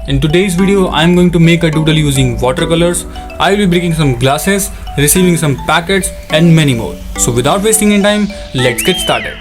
In today's video, I am going to make a doodle using watercolors. I will be breaking some glasses, receiving some packets and many more. So without wasting any time, let's get started.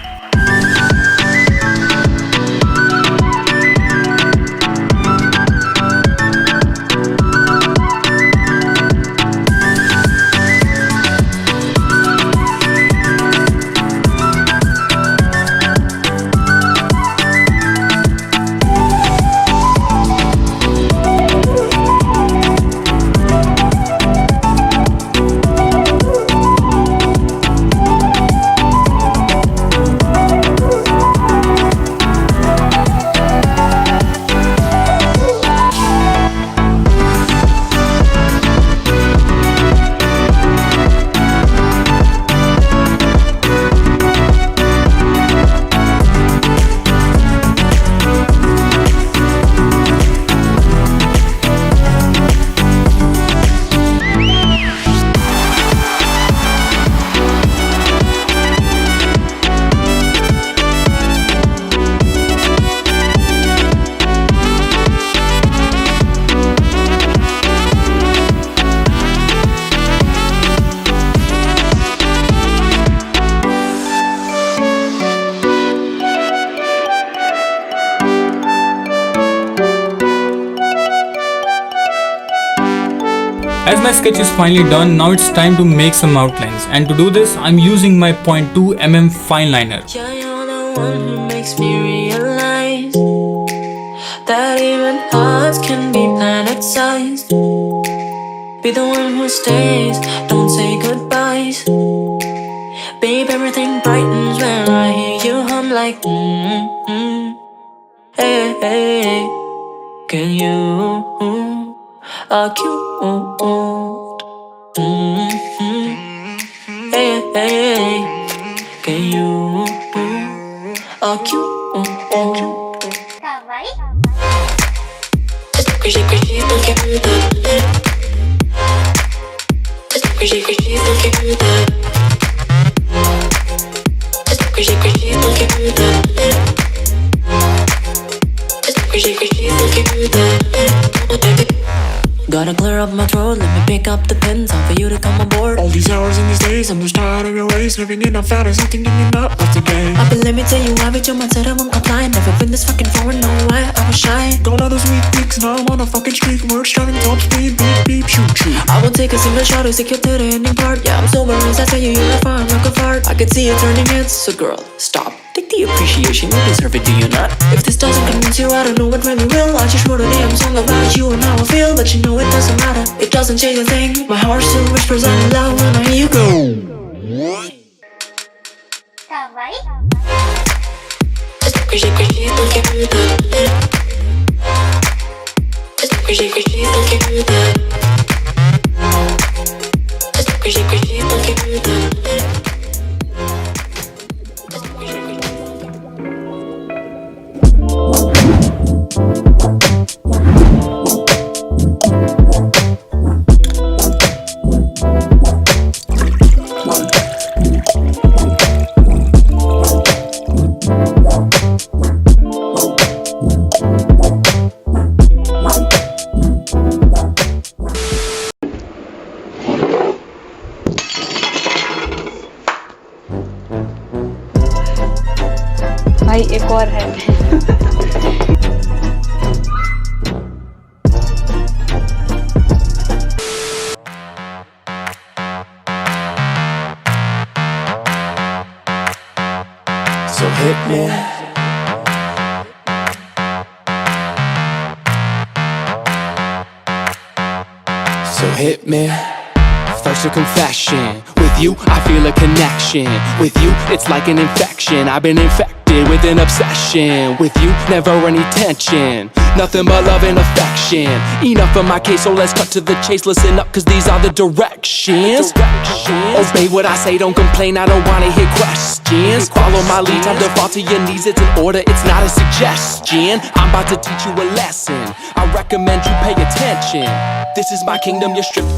As my sketch is finally done, now it's time to make some outlines. And to do this, I'm using my 0.2 mm fine liner. Yeah, you're the one who makes me realize that even hearts can be planet-sized. Be the one who stays, don't say goodbyes. Babe, everything brightens when I hear you hum like Hey, hey, can you are cute. Hey, hey, can you are cute. Crazy, crazy, look at that. Crazy, crazy, look at that. Crazy, crazy, look at that. Crazy, crazy, look at that. Gotta clear up my throat, let me pick up the pen. Time for you to come aboard. All these hours and these days, I'm just tired of your ways. Living in a fantasy, thinking you're not up to game. I've been let me tell you, I bet your mindset I won't comply. Never been this fucking foreign, no why I was shy. Gone other sweet weeks, now I'm on a fucking street. Words driving top speed, beep, beep, shoot, shoot. I will take a single shot to secure to the ending part. Yeah, I'm sober as I tell you, you're a fine, like a fart. I could see it turning heads, so girl, stop. Take the appreciation, you deserve it, do you not? If this doesn't convince you, I don't know what really will. I just wrote a damn song about you and how I feel, but you know it doesn't matter. It doesn't change a thing. My heart still whispers I'm loud when I hear you go. Crazy, crazy, look at that. Crazy, crazy, look at that. Crazy, crazy, look at that. भाई एक और है So hit me. So hit me. First a confession. With you, I feel a connection. With you, it's like an infection. I've been infected with an obsession. With you, never any tension. Nothing but love and affection. Enough of my case, so let's cut to the chase. Listen up, cause these are the directions. Obey what I say, don't complain, I don't wanna hear questions. Follow my lead, time to fall to your knees. It's an order, it's not a suggestion. I'm about to teach you a lesson. I recommend you pay attention. This is my kingdom, you're stripped.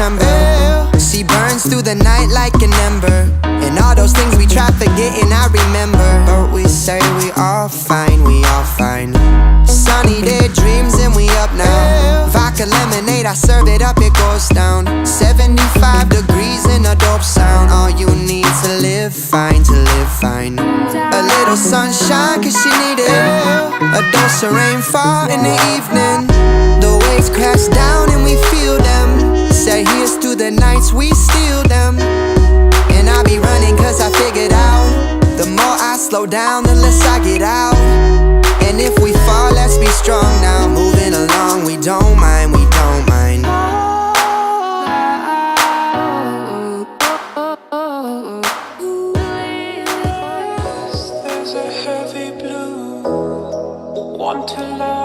September. She burns through the night like an ember, and all those things we tried forgetting I remember. But we say we all fine, we all fine. Sunny day dreams and we up now. Vodka lemonade, I serve it up, it goes down. 75 degrees in a dope sound. All you need to live fine, to live fine. A little sunshine cause she needed a dose of rainfall in the evening. The waves crash down and we feel them. Say here's to the nights we steal them. And I be running cause I figured out, the more I slow down, the less I get out. And if we fall, let's be strong now. Moving along, we don't mind, we don't mind. There's a heavy blue, want to love.